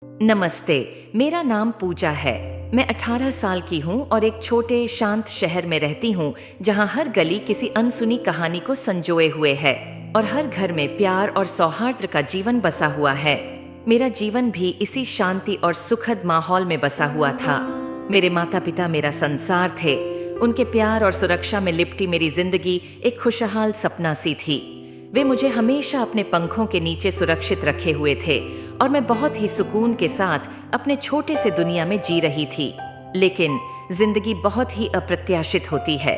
नमस्ते, मेरा नाम पूजा है। मैं 18 साल की हूँ और एक छोटे शांत शहर में रहती हूँ जहाँ हर गली किसी अनसुनी कहानी को संजोए हुए है और हर घर में प्यार और सौहार्द का जीवन बसा हुआ है। मेरा जीवन भी इसी शांति और सुखद माहौल में बसा हुआ था। मेरे माता पिता मेरा संसार थे। उनके प्यार और सुरक्षा में लिपटी मेरी जिंदगी एक खुशहाल सपना सी थी। वे मुझे हमेशा अपने पंखों के नीचे सुरक्षित रखे हुए थे और मैं बहुत ही सुकून के साथ अपने छोटे से दुनिया में जी रही थी। लेकिन जिंदगी बहुत ही अप्रत्याशित होती है।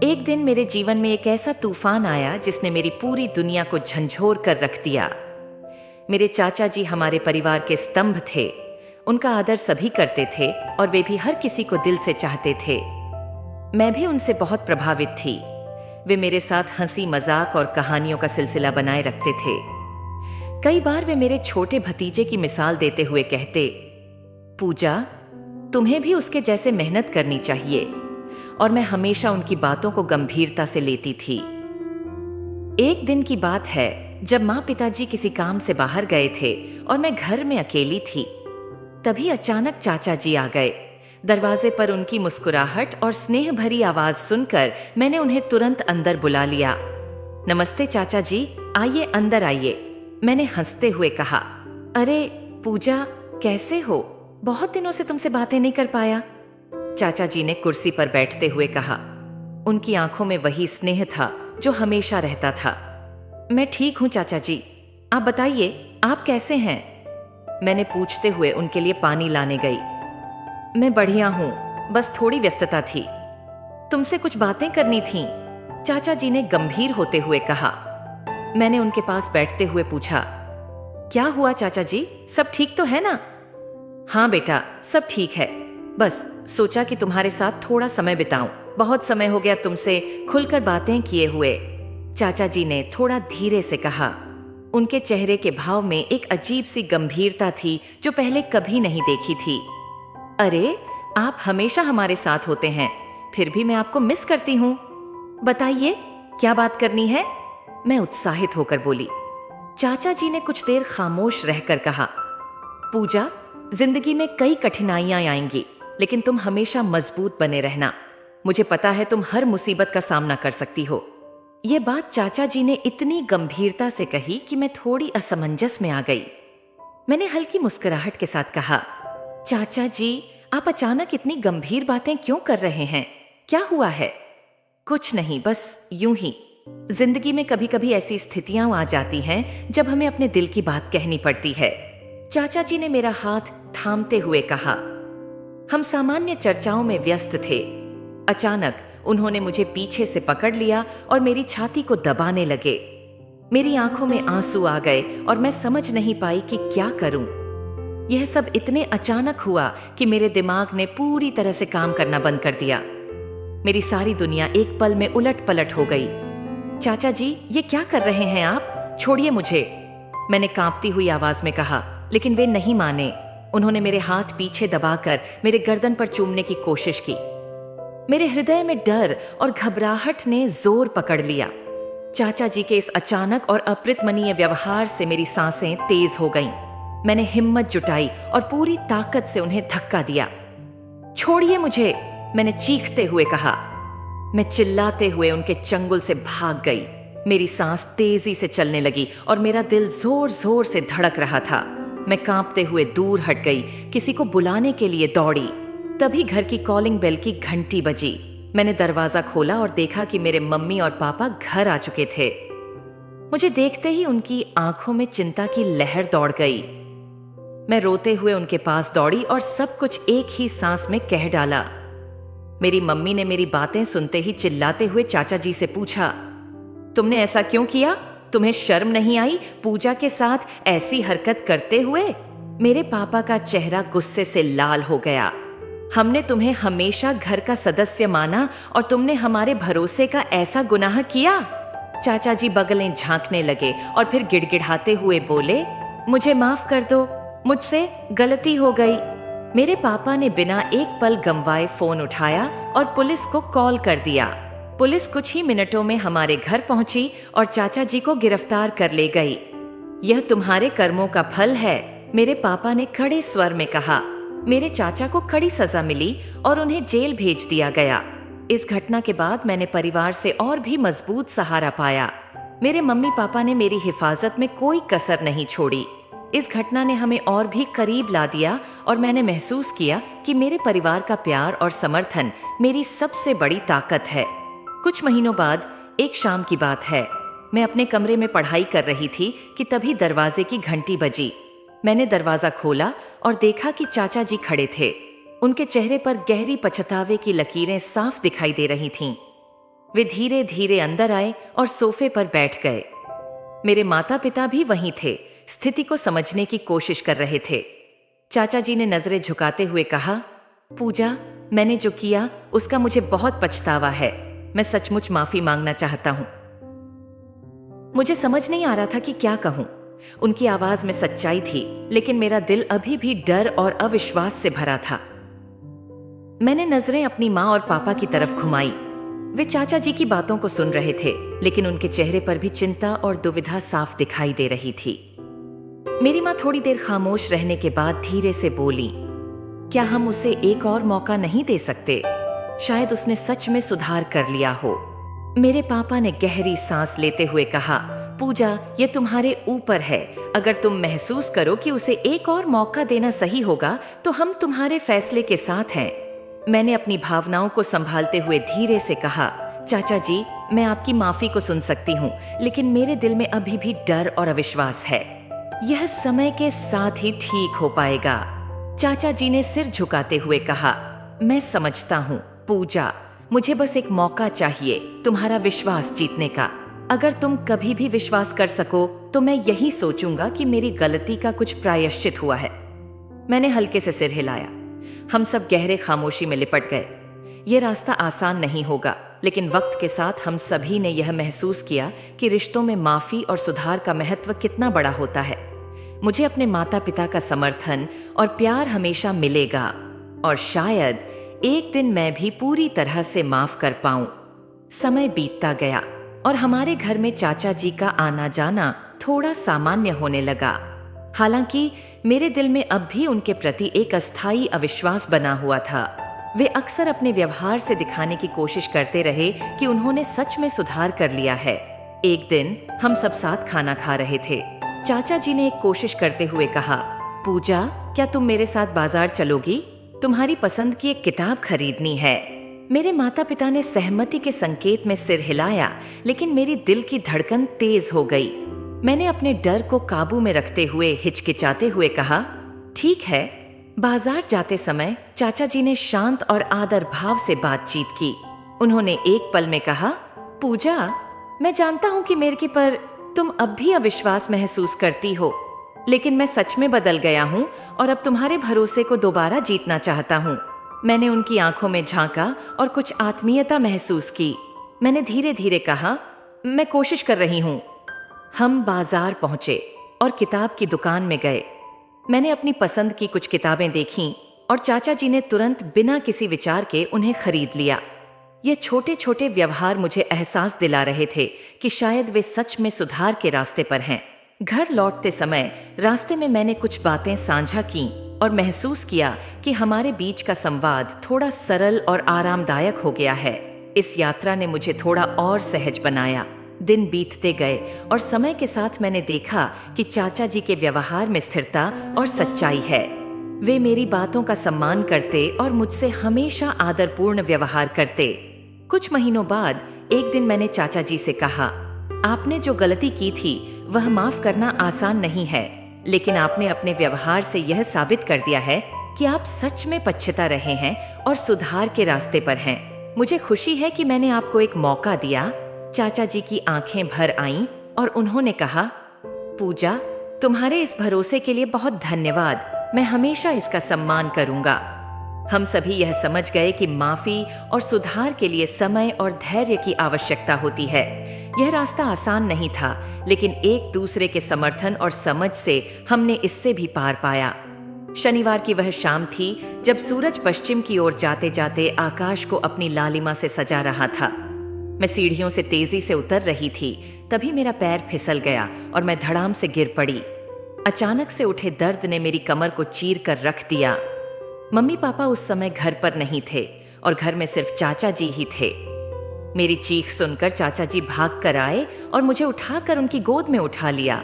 एक दिन मेरे जीवन में एक ऐसा तूफान आया जिसने मेरी पूरी दुनिया को झंझोर कर रख दिया। मेरे चाचा जी हमारे परिवार के स्तंभ थे। उनका आदर सभी करते थे और वे भी हर किसी को दिल से चाहते थे। मैं भी उनसे बहुत प्रभावित थी। वे मेरे साथ हंसी मजाक और कहानियों का सिलसिला बनाए रखते थे। कई बार वे मेरे छोटे भतीजे की मिसाल देते हुए कहते, पूजा, तुम्हें भी उसके जैसे मेहनत करनी चाहिए। और मैं हमेशा उनकी बातों को गंभीरता से लेती थी। एक दिन की बात है जब माँ पिताजी किसी काम से बाहर गए थे और मैं घर में अकेली थी। तभी अचानक चाचा जी आ गए। दरवाजे पर उनकी मुस्कुराहट और स्नेह भरी आवाज सुनकर मैंने उन्हें तुरंत अंदर बुला लिया। नमस्ते चाचा जी, आइए अंदर आइए, मैंने हंसते हुए कहा। अरे पूजा, कैसे हो? बहुत दिनों से तुमसे बातें नहीं कर पाया। चाचा जी ने कुर्सी पर बैठते हुए कहा। उनकी आंखों में वही स्नेह था जो हमेशा रहता था। मैं ठीक हूं चाचा जी, आप बताइए, आप कैसे हैं? मैंने पूछते हुए उनके लिए पानी लाने गई। मैं बढ़िया हूं, बस थोड़ी व्यस्तता थी। तुमसे कुछ बातें करनी थीं, चाचा जी ने गंभीर होते हुए कहा। मैंने उनके पास बैठते हुए पूछा, क्या हुआ चाचा जी, सब ठीक तो है ना? हाँ बेटा, सब ठीक है। बस सोचा कि तुम्हारे साथ थोड़ा समय बिताऊं। बहुत समय हो गया तुमसे खुलकर बातें किए हुए, चाचा जी ने थोड़ा धीरे से कहा। उनके चेहरे के भाव में एक अजीब सी गंभीरता थी जो पहले कभी नहीं देखी थी। अरे, आप हमेशा हमारे साथ होते हैं, फिर भी मैं आपको मिस करती हूँ। बताइए, क्या बात करनी है? मैं उत्साहित होकर बोली। चाचा जी ने कुछ देर खामोश रहकर कहा, पूजा, जिंदगी में कई कठिनाइयां आएंगी, लेकिन तुम हमेशा मजबूत बने रहना। मुझे पता है तुम हर मुसीबत का सामना कर सकती हो। यह बात चाचा जी ने इतनी गंभीरता से कही कि मैं थोड़ी असमंजस में आ गई। मैंने हल्की मुस्कुराहट के साथ कहा, चाचा जी, आप अचानक इतनी गंभीर बातें क्यों कर रहे हैं? क्या हुआ है? कुछ नहीं, बस यूं ही। जिंदगी में कभी कभी ऐसी स्थितियां आ जाती हैं जब हमें अपने दिल की बात कहनी पड़ती है, चाचा जी ने मेरा हाथ थामते हुए कहा। हम सामान्य चर्चाओं में व्यस्त थे। अचानक उन्होंने मुझे पीछे से पकड़ लिया और मेरी छाती को दबाने लगे। मेरी आंखों में आंसू आ गए और मैं समझ नहीं पाई कि क्या करूं। यह सब इतने अचानक हुआ कि मेरे दिमाग ने पूरी तरह से काम करना बंद कर दिया। मेरी सारी दुनिया एक पल में उलट पलट हो गई। चाचा जी, ये क्या कर रहे हैं आप? छोड़िए मुझे, मैंने कांपती हुई आवाज में कहा, लेकिन वे नहीं माने। उन्होंने मेरे हाथ पीछे दबाकर मेरे गर्दन पर चूमने की कोशिश की। मेरे हृदय में डर और घबराहट ने जोर पकड़ लिया। चाचा जी के इस अचानक और अप्रितमनीय व्यवहार से मेरी सांसें तेज हो गईं। मैंने हिम्मत जुटाई और पूरी ताकत से उन्हें धक्का दिया। छोड़िए मुझे, मैंने चीखते हुए कहा। मैं चिल्लाते हुए उनके चंगुल से भाग गई। मेरी सांस तेजी से चलने लगी और मेरा दिल जोर जोर से धड़क रहा था। मैं कांपते हुए दूर हट गई, किसी को बुलाने के लिए दौड़ी। तभी घर की कॉलिंग बेल की घंटी बजी। मैंने दरवाजा खोला और देखा कि मेरे मम्मी और पापा घर आ चुके थे। मुझे देखते ही उनकी आंखों में चिंता की लहर दौड़ गई। मैं रोते हुए उनके पास दौड़ी और सब कुछ एक ही सांस में कह डाला। मेरी मम्मी ने मेरी बातें सुनते ही चिल्लाते हुए चाचा जी से पूछा, तुमने ऐसा क्यों किया? तुम्हें शर्म नहीं आई पूजा के साथ ऐसी हरकत करते हुए? मेरे पापा का चेहरा गुस्से से लाल हो गया। हमने तुम्हें हमेशा घर का सदस्य माना और तुमने हमारे भरोसे का ऐसा गुनाह किया? चाचा जी बगलें झांकने लगे और फिर गिड़गिड़ाते हुए बोले, मुझे माफ कर दो, मुझसे गलती हो गई। मेरे पापा ने बिना एक पल गंवाए फोन उठाया और पुलिस को कॉल कर दिया। पुलिस कुछ ही मिनटों में हमारे घर पहुंची और चाचा जी को गिरफ्तार कर ले गई। यह तुम्हारे कर्मों का फल है, मेरे पापा ने कड़े स्वर में कहा। मेरे चाचा को कड़ी सजा मिली और उन्हें जेल भेज दिया गया। इस घटना के बाद मैंने परिवार से और भी मजबूत सहारा पाया। मेरे मम्मी पापा ने मेरी हिफाजत में कोई कसर नहीं छोड़ी। इस घटना ने हमें और भी करीब ला दिया और मैंने महसूस किया कि मेरे परिवार का प्यार और समर्थन मेरी सबसे बड़ी ताकत है। कुछ महीनों बाद एक शाम की बात है। मैं अपने कमरे में पढ़ाई कर रही थी कि तभी दरवाजे की घंटी बजी। मैंने दरवाजा खोला और देखा कि चाचा जी खड़े थे। उनके चेहरे पर गहरी पछतावे की लकीरें साफ दिखाई दे रही थीं। वे धीरे धीरे अंदर आए और सोफे पर बैठ गए। मेरे माता पिता भी वहीं थे, स्थिति को समझने की कोशिश कर रहे थे। चाचा जी ने नजरें झुकाते हुए कहा, पूजा, मैंने जो किया उसका मुझे बहुत पछतावा है। मैं सचमुच माफी मांगना चाहता हूं। मुझे समझ नहीं आ रहा था कि क्या कहूं। उनकी आवाज में सच्चाई थी, लेकिन मेरा दिल अभी भी डर और अविश्वास से भरा था। मैंने नजरें अपनी माँ और पापा की तरफ घुमाई। वे चाचा जी की बातों को सुन रहे थे, लेकिन उनके चेहरे पर भी चिंता और दुविधा साफ दिखाई दे रही थी। मेरी माँ थोड़ी देर खामोश रहने के बाद धीरे से बोली, क्या हम उसे एक और मौका नहीं दे सकते? शायद उसने सच में सुधार कर लिया हो। मेरे पापा ने गहरी सांस लेते हुए कहा, पूजा, ये तुम्हारे ऊपर है। अगर तुम महसूस करो कि उसे एक और मौका देना सही होगा, तो हम तुम्हारे फैसले के साथ हैं। मैंने अपनी भावनाओं को संभालते हुए धीरे से कहा, चाचा जी, मैं आपकी माफी को सुन सकती हूँ, लेकिन मेरे दिल में अभी भी डर और अविश्वास है। यह समय के साथ ही ठीक हो पाएगा। चाचा जी ने सिर झुकाते हुए कहा, मैं समझता हूँ पूजा, मुझे बस एक मौका चाहिए तुम्हारा विश्वास जीतने का। अगर तुम कभी भी विश्वास कर सको तो मैं यही सोचूंगा कि मेरी गलती का कुछ प्रायश्चित हुआ है। मैंने हल्के से सिर हिलाया। हम सब गहरे खामोशी में लिपट गए। ये रास्ता आसान नहीं होगा, लेकिन वक्त के साथ हम सभी ने यह महसूस किया कि रिश्तों में माफी और सुधार का महत्व कितना बड़ा होता है। मुझे अपने माता पिता का समर्थन और प्यार हमेशा मिलेगा, और शायद एक दिन मैं भी पूरी तरह से माफ कर पाऊं। समय बीतता गया और हमारे घर में चाचा जी का आना जाना थोड़ा सामान्य होने लगा। हालांकि मेरे दिल में अब भी उनके प्रति एक अस्थायी अविश्वास बना हुआ था। वे अक्सर अपने व्यवहार से दिखाने की कोशिश करते रहे कि उन्होंने सच में सुधार कर लिया है। एक दिन हम सब साथ खाना खा रहे थे। चाचा जी ने एक कोशिश करते हुए कहा, पूजा, क्या तुम मेरे साथ बाजार चलोगी? तुम्हारी पसंद की एक किताब खरीदनी है। मेरे माता पिता ने सहमति के संकेत में सिर हिलाया, लेकिन मेरी दिल की धड़कन तेज हो गई। मैंने अपने डर को काबू में रखते हुए हिचकिचाते हुए कहा, ठीक है। बाजार जाते समय चाचा जी ने शांत और आदर भाव से बातचीत की। उन्होंने एक पल में कहा, पूजा, मैं जानता हूं कि मेरे पर तुम अब भी अविश्वास महसूस करती हो, लेकिन मैं सच में बदल गया हूं और अब तुम्हारे भरोसे को दोबारा जीतना चाहता हूं। मैंने उनकी आंखों में झांका और कुछ आत्मीयता महसूस की। मैंने धीरे धीरे कहा, मैं कोशिश कर रही हूं। हम बाजार पहुंचे और किताब की दुकान में गए। मैंने अपनी पसंद की कुछ किताबें देखीं और चाचा जी ने तुरंत बिना किसी विचार के उन्हें खरीद लिया। ये छोटे छोटे व्यवहार मुझे एहसास दिला रहे थे कि शायद वे सच में सुधार के रास्ते पर हैं। घर लौटते समय रास्ते में मैंने कुछ बातें साझा की और महसूस किया कि हमारे बीच का संवाद थोड़ा सरल और आरामदायक हो गया है। इस यात्रा ने मुझे थोड़ा और सहज बनाया। दिन बीतते गए और समय के साथ मैंने देखा कि चाचा जी के व्यवहार में स्थिरता और सच्चाई है। वे मेरी बातों का सम्मान करते और मुझसे हमेशा आदरपूर्ण व्यवहार करते। कुछ महीनों बाद एक दिन मैंने चाचा जी से कहा, आपने जो गलती की थी वह माफ करना आसान नहीं है, लेकिन आपने अपने व्यवहार से यह साबित कर दिया है कि आप सच में पछता रहे हैं और सुधार के रास्ते पर हैं। मुझे खुशी है कि मैंने आपको एक मौका दिया। चाचा जी की आंखें भर आईं और उन्होंने कहा, पूजा, तुम्हारे इस भरोसे के लिए बहुत धन्यवाद। मैं हमेशा इसका सम्मान करूंगा। हम सभी यह समझ गए कि माफी और सुधार के लिए समय और धैर्य की आवश्यकता होती है। यह रास्ता आसान नहीं था, लेकिन एक दूसरे के समर्थन और समझ से हमने इससे भी पार पाया। शनिवार की वह शाम थी जब सूरज पश्चिम की ओर जाते जाते आकाश को अपनी लालिमा से सजा रहा था। मैं सीढ़ियों से तेजी से उतर रही थी, तभी मेरा पैर फिसल गया और मैं धड़ाम से गिर पड़ी। अचानक से उठे दर्द ने मेरी कमर को चीर कर रख दिया। मम्मी पापा उस समय घर पर नहीं थे और घर में सिर्फ चाचा जी ही थे। मेरी चीख सुनकर चाचा जी भाग कर आए और मुझे उठाकर उनकी गोद में उठा लिया।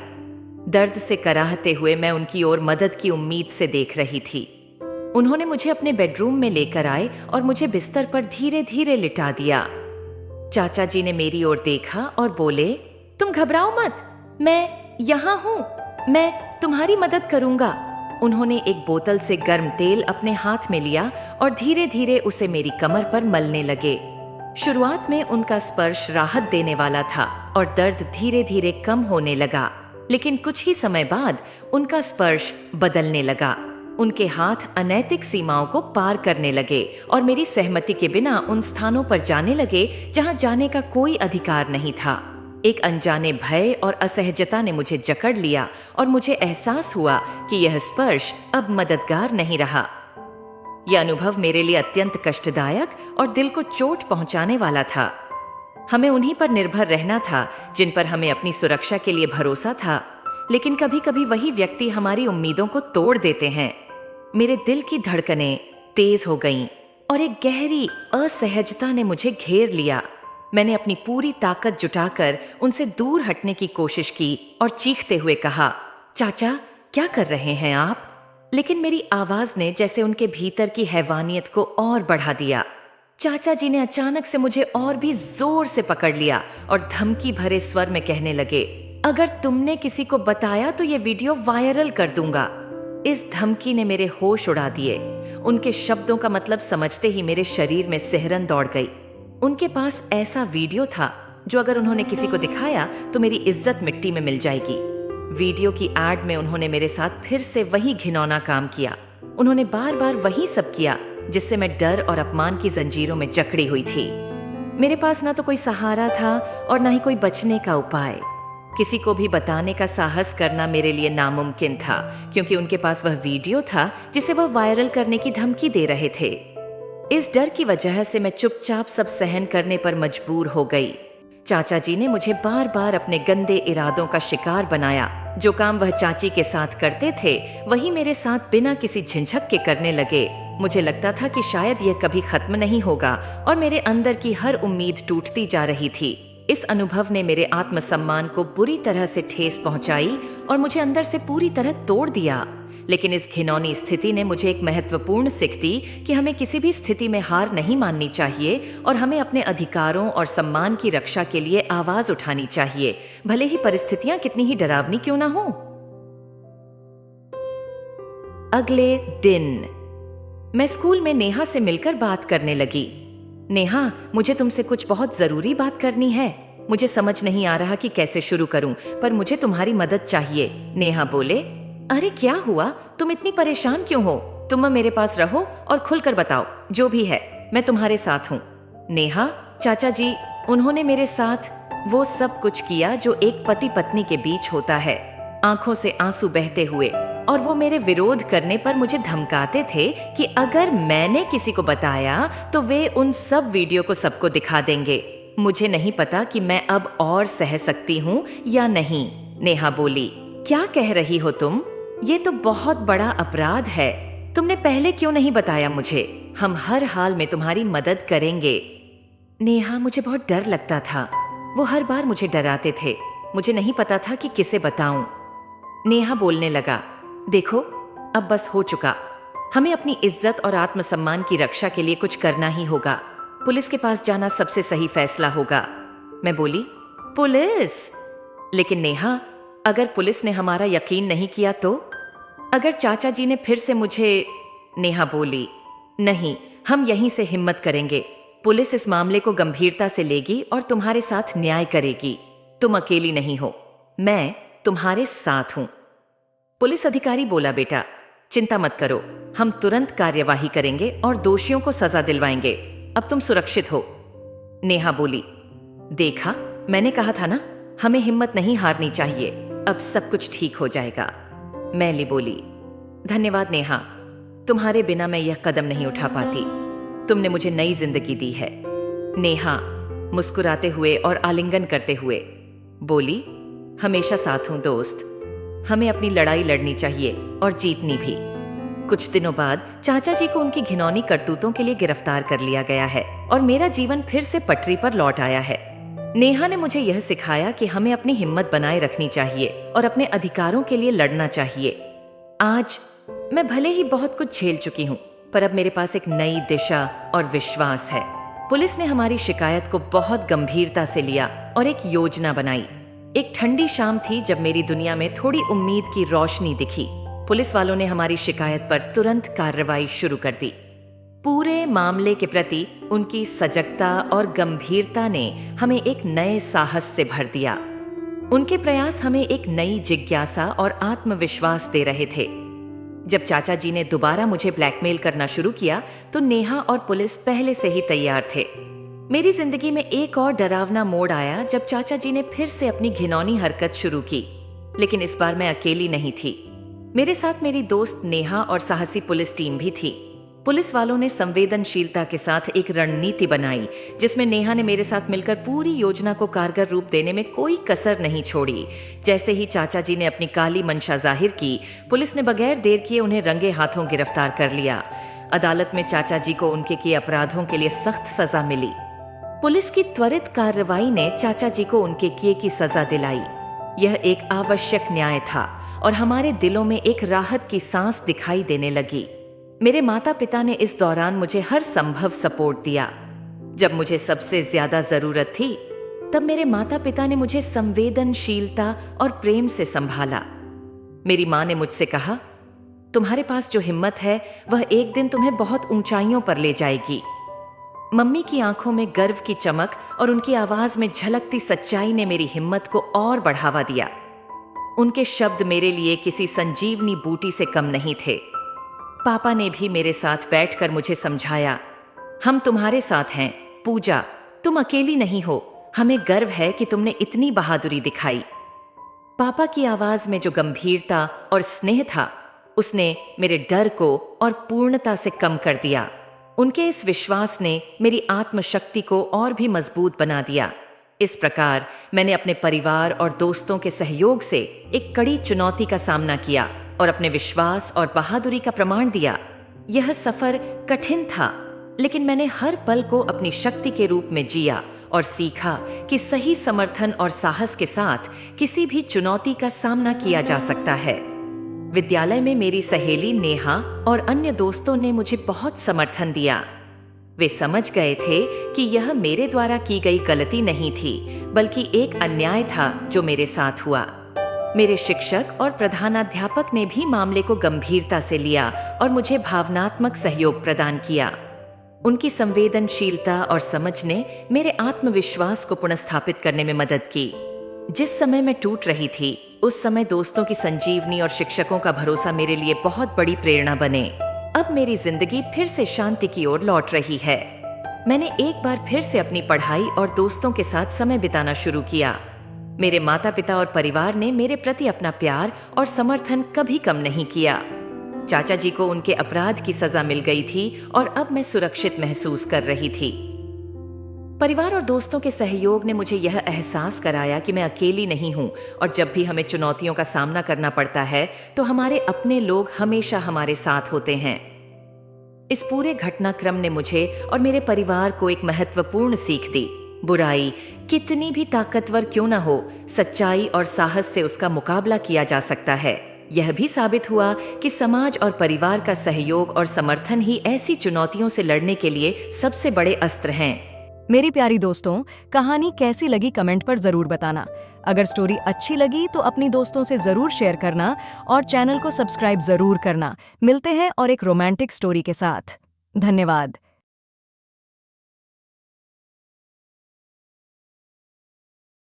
दर्द से कराहते हुए मैं उनकी ओर मदद की उम्मीद से देख रही थी। उन्होंने मुझे अपने बेडरूम में लेकर आए और मुझे बिस्तर पर धीरे धीरे लिटा दिया। चाचा जी ने मेरी ओर देखा और बोले, तुम घबराओ मत, मैं यहाँ हूँ, मैं तुम्हारी मदद करूंगा। उन्होंने एक बोतल से गर्म तेल अपने हाथ में लिया और धीरे धीरे उसे मेरी कमर पर मलने लगे। शुरुआत में उनका स्पर्श राहत देने वाला था और दर्द धीरे धीरे कम होने लगा, लेकिन कुछ ही समय बाद उनका स्पर्श बदलने लगा। उनके हाथ अनैतिक सीमाओं को पार करने लगे और मेरी सहमति के बिना उन स्थानों पर जाने लगे जहां जाने का कोई अधिकार नहीं था। एक अनजाने भय और असहजता ने मुझे जकड़ लिया और मुझे एहसास हुआ कि यह स्पर्श अब मददगार नहीं रहा। यह अनुभव मेरे लिए अत्यंत कष्टदायक और दिल को चोट पहुंचाने वाला था। हमें उन्हीं पर निर्भर रहना था जिन पर हमें अपनी सुरक्षा के लिए भरोसा था, लेकिन कभी कभी वही व्यक्ति हमारी उम्मीदों को तोड़ देते हैं। मेरे दिल की धड़कनें तेज हो गईं और एक गहरी असहजता ने मुझे घेर लिया। मैंने अपनी पूरी ताकत जुटाकर उनसे दूर हटने की कोशिश की और चीखते हुए कहा, चाचा क्या कर रहे हैं आप? लेकिन मेरी आवाज ने जैसे उनके भीतर की हैवानियत को और बढ़ा दिया। चाचा जी ने अचानक से मुझे और भी जोर से पकड़ लिया और धमकी भरे स्वर में कहने लगे, अगर तुमने किसी को बताया तो ये वीडियो वायरल कर दूंगा। इस धमकी ने मेरे होश उड़ा दिए। उनके शब्दों का मतलब समझते ही मेरे शरीर में सिहरन दौड़ गई। उनके पास ऐसा वीडियो था जो अगर उन्होंने किसी को दिखाया तो मेरी इज्जत मिट्टी में मिल जाएगी। वीडियो की एड में उन्होंने मेरे साथ फिर से वही घिनौना काम किया। उन्होंने बार बार वही सब किया जिससे मैं डर और अपमान की जंजीरों में जकड़ी हुई थी। मेरे पास ना तो कोई सहारा था और ना ही कोई बचने का उपाय। किसी को भी बताने का साहस करना मेरे लिए नामुमकिन था, क्योंकि उनके पास वह वीडियो था जिसे वह वायरल करने की धमकी दे रहे थे। इस डर की वजह से मैं चुपचाप सब सहन करने पर मजबूर हो गई। चाचा जी ने मुझे बार बार अपने गंदे इरादों का शिकार बनाया। जो काम वह चाची के साथ करते थे वही मेरे साथ बिना किसी झिझक के करने लगे। मुझे लगता था कि शायद यह कभी खत्म नहीं होगा और मेरे अंदर की हर उम्मीद टूटती जा रही थी। इस अनुभव ने मेरे आत्मसम्मान को बुरी तरह से ठेस पहुंचाई और मुझे अंदर से पूरी तरह तोड़ दिया। लेकिन इस घिनौनी स्थिति ने मुझे एक महत्वपूर्ण सीख दी कि हमें किसी भी स्थिति में हार नहीं माननी चाहिए और हमें अपने अधिकारों और सम्मान की रक्षा के लिए आवाज उठानी चाहिए, भले ही परिस्थितियां कितनी ही डरावनी क्यों ना हो। अगले दिन मैं स्कूल में नेहा से मिलकर बात करने लगी। नेहा, मुझे तुमसे कुछ बहुत जरूरी बात करनी है। मुझे समझ नहीं आ रहा कि कैसे शुरू करूं, पर मुझे तुम्हारी मदद चाहिए। नेहा बोले, अरे क्या हुआ? तुम इतनी परेशान क्यों हो? तुम मेरे पास रहो और खुलकर बताओ, जो भी है मैं तुम्हारे साथ हूँ। नेहा, चाचा जी, उन्होंने मेरे साथ वो सब कुछ किया जो एक पति पत्नी के बीच होता है। आंखों से आंसू बहते हुए और वो मेरे विरोध करने पर मुझे धमकाते थे कि अगर मैंने किसी को बताया तो वे उन सब वीडियो को सबको दिखा देंगे। मुझे नहीं पता कि मैं अब और सह सकती हूँ या नहीं। नेहा बोली, क्या कह रही हो तुम? ये तो बहुत बड़ा अपराध है। तुमने पहले क्यों नहीं बताया मुझे? हम हर हाल में तुम्हारी मदद करेंगे। नेहा, मुझे बहुत डर लगता था। वो हर बार मुझे डराते थे। मुझे नहीं पता था कि किसे बताऊं। नेहा बोलने लगा, देखो अब बस हो चुका। हमें अपनी इज्जत और आत्मसम्मान की रक्षा के लिए कुछ करना ही होगा। पुलिस के पास जाना सबसे सही फैसला होगा। मैं बोली, पुलिस? लेकिन नेहा, अगर पुलिस ने हमारा यकीन नहीं किया तो? अगर चाचा जी ने फिर से मुझे? नेहा बोली, नहीं, हम यहीं से हिम्मत करेंगे। पुलिस इस मामले को गंभीरता से लेगी और तुम्हारे साथ न्याय करेगी। तुम अकेली नहीं हो, मैं तुम्हारे साथ हूं। पुलिस अधिकारी बोला, बेटा चिंता मत करो, हम तुरंत कार्यवाही करेंगे और दोषियों को सजा दिलवाएंगे। अब तुम सुरक्षित हो। नेहा बोली, देखा, मैंने कहा था ना, हमें हिम्मत नहीं हारनी चाहिए। अब सब कुछ ठीक हो जाएगा। मैली बोली, धन्यवाद नेहा, तुम्हारे बिना मैं यह कदम नहीं उठा पाती। तुमने मुझे नई जिंदगी दी है। नेहा मुस्कुराते हुए और आलिंगन करते हुए बोली, हमेशा साथ हूं दोस्त। हमें अपनी लड़ाई लड़नी चाहिए और जीतनी भी। कुछ दिनों बाद चाचा जी को उनकी घिनौनी करतूतों के लिए गिरफ्तार कर लिया गया है और मेरा जीवन फिर से पटरी पर लौट आया है। नेहा ने मुझे यह सिखाया कि हमें अपनी हिम्मत बनाए रखनी चाहिए और अपने अधिकारों के लिए लड़ना चाहिए। आज मैं भले ही बहुत कुछ झेल चुकी हूँ, पर अब मेरे पास एक नई दिशा और विश्वास है। पुलिस ने हमारी शिकायत को बहुत गंभीरता से लिया और एक योजना बनाई। एक ठंडी शाम थी जब मेरी दुनिया में थोड़ी उम्मीद की रोशनी दिखी। पुलिस वालों ने हमारी शिकायत पर तुरंत कार्रवाई शुरू कर दी। पूरे मामले के प्रति उनकी सजगता और गंभीरता ने हमें एक नए साहस से भर दिया। उनके प्रयास हमें एक नई जिज्ञासा और आत्मविश्वास दे रहे थे। जब चाचा जी ने दोबारा मुझे ब्लैकमेल करना शुरू किया तो नेहा और पुलिस पहले से ही तैयार थे। मेरी जिंदगी में एक और डरावना मोड़ आया जब चाचा जी ने फिर से अपनी घिनौनी हरकत शुरू की। लेकिन इस बार मैं अकेली नहीं थी। मेरे साथ मेरी दोस्त नेहा और साहसी पुलिस टीम भी थी। पुलिस वालों ने संवेदनशीलता के साथ एक रणनीति बनाई जिसमें नेहा ने मेरे साथ मिलकर पूरी योजना को कारगर रूप देने में कोई कसर नहीं छोड़ी। जैसे ही चाचा जी ने अपनी काली मंशा जाहिर की, पुलिस ने बगैर देर किए उन्हें रंगे हाथों गिरफ्तार कर लिया। अदालत में चाचा जी को उनके किए अपराधों के लिए सख्त सजा मिली। पुलिस की त्वरित कार्रवाई ने चाचा जी को उनके किए की सजा दिलाई। यह एक आवश्यक न्याय था और हमारे दिलों में एक राहत की सांस दिखाई देने लगी। मेरे माता पिता ने इस दौरान मुझे हर संभव सपोर्ट दिया। जब मुझे सबसे ज्यादा जरूरत थी, तब मेरे माता पिता ने मुझे संवेदनशीलता और प्रेम से संभाला। मेरी माँ ने मुझसे कहा, तुम्हारे पास जो हिम्मत है वह एक दिन तुम्हें बहुत ऊंचाइयों पर ले जाएगी। मम्मी की आंखों में गर्व की चमक और उनकी आवाज में झलकती सच्चाई ने मेरी हिम्मत को और बढ़ावा दिया। उनके शब्द मेरे लिए किसी संजीवनी बूटी से कम नहीं थे। पापा ने भी मेरे साथ बैठकर मुझे समझाया, हम तुम्हारे साथ हैं पूजा, तुम अकेली नहीं हो। हमें गर्व है कि तुमने इतनी बहादुरी दिखाई। पापा की आवाज में जो गंभीरता और स्नेह था, उसने मेरे डर को और पूर्णता से कम कर दिया। उनके इस विश्वास ने मेरी आत्मशक्ति को और भी मजबूत बना दिया। इस प्रकार मैंने अपने परिवार और दोस्तों के सहयोग से एक कड़ी चुनौती का सामना किया और अपने विश्वास और बहादुरी का प्रमाण दिया। यह सफर कठिन था, लेकिन मैंने हर पल को अपनी शक्ति के रूप में जिया और सीखा कि सही समर्थन और साहस के साथ किसी भी चुनौती का सामना किया जा सकता है। विद्यालय में मेरी सहेली नेहा और अन्य दोस्तों ने मुझे बहुत समर्थन दिया। वे समझ गए थे कि यह मेरे द्वारा की गई गलती नहीं थी, बल्कि एक अन्याय था जो मेरे साथ हुआ। मेरे शिक्षक और प्रधानाध्यापक ने भी मामले को गंभीरता से लिया और मुझे भावनात्मक सहयोग प्रदान किया। उनकी संवेदनशीलता और समझ ने मेरे आत्मविश्वास को पुनर्स्थापित करने में मदद की। जिस समय मैं टूट रही थी, उस समय दोस्तों की संजीवनी और शिक्षकों का भरोसा मेरे लिए बहुत बड़ी प्रेरणा बने। अब मेरी जिंदगी फिर से शांति की ओर लौट रही है। मैंने एक बार फिर से अपनी पढ़ाई और दोस्तों के साथ समय बिताना शुरू किया। मेरे माता पिता और परिवार ने मेरे प्रति अपना प्यार और समर्थन कभी कम नहीं किया। चाचा जी को उनके अपराध की सजा मिल गई थी और अब मैं सुरक्षित महसूस कर रही थी। परिवार और दोस्तों के सहयोग ने मुझे यह एहसास कराया कि मैं अकेली नहीं हूं और जब भी हमें चुनौतियों का सामना करना पड़ता है तो हमारे अपने लोग हमेशा हमारे साथ होते हैं। इस पूरे घटनाक्रम ने मुझे और मेरे परिवार को एक महत्वपूर्ण सीख दी। बुराई कितनी भी ताकतवर क्यों न हो, सच्चाई और साहस से उसका मुकाबला किया जा सकता है। यह भी साबित हुआ कि समाज और परिवार का सहयोग और समर्थन ही ऐसी चुनौतियों से लड़ने के लिए सबसे बड़े अस्त्र हैं। मेरी प्यारी दोस्तों, कहानी कैसी लगी कमेंट पर जरूर बताना। अगर स्टोरी अच्छी लगी तो अपनी दोस्तों से जरूर शेयर करना और चैनल को सब्सक्राइब जरूर करना। मिलते हैं और एक रोमांटिक स्टोरी के साथ। धन्यवाद।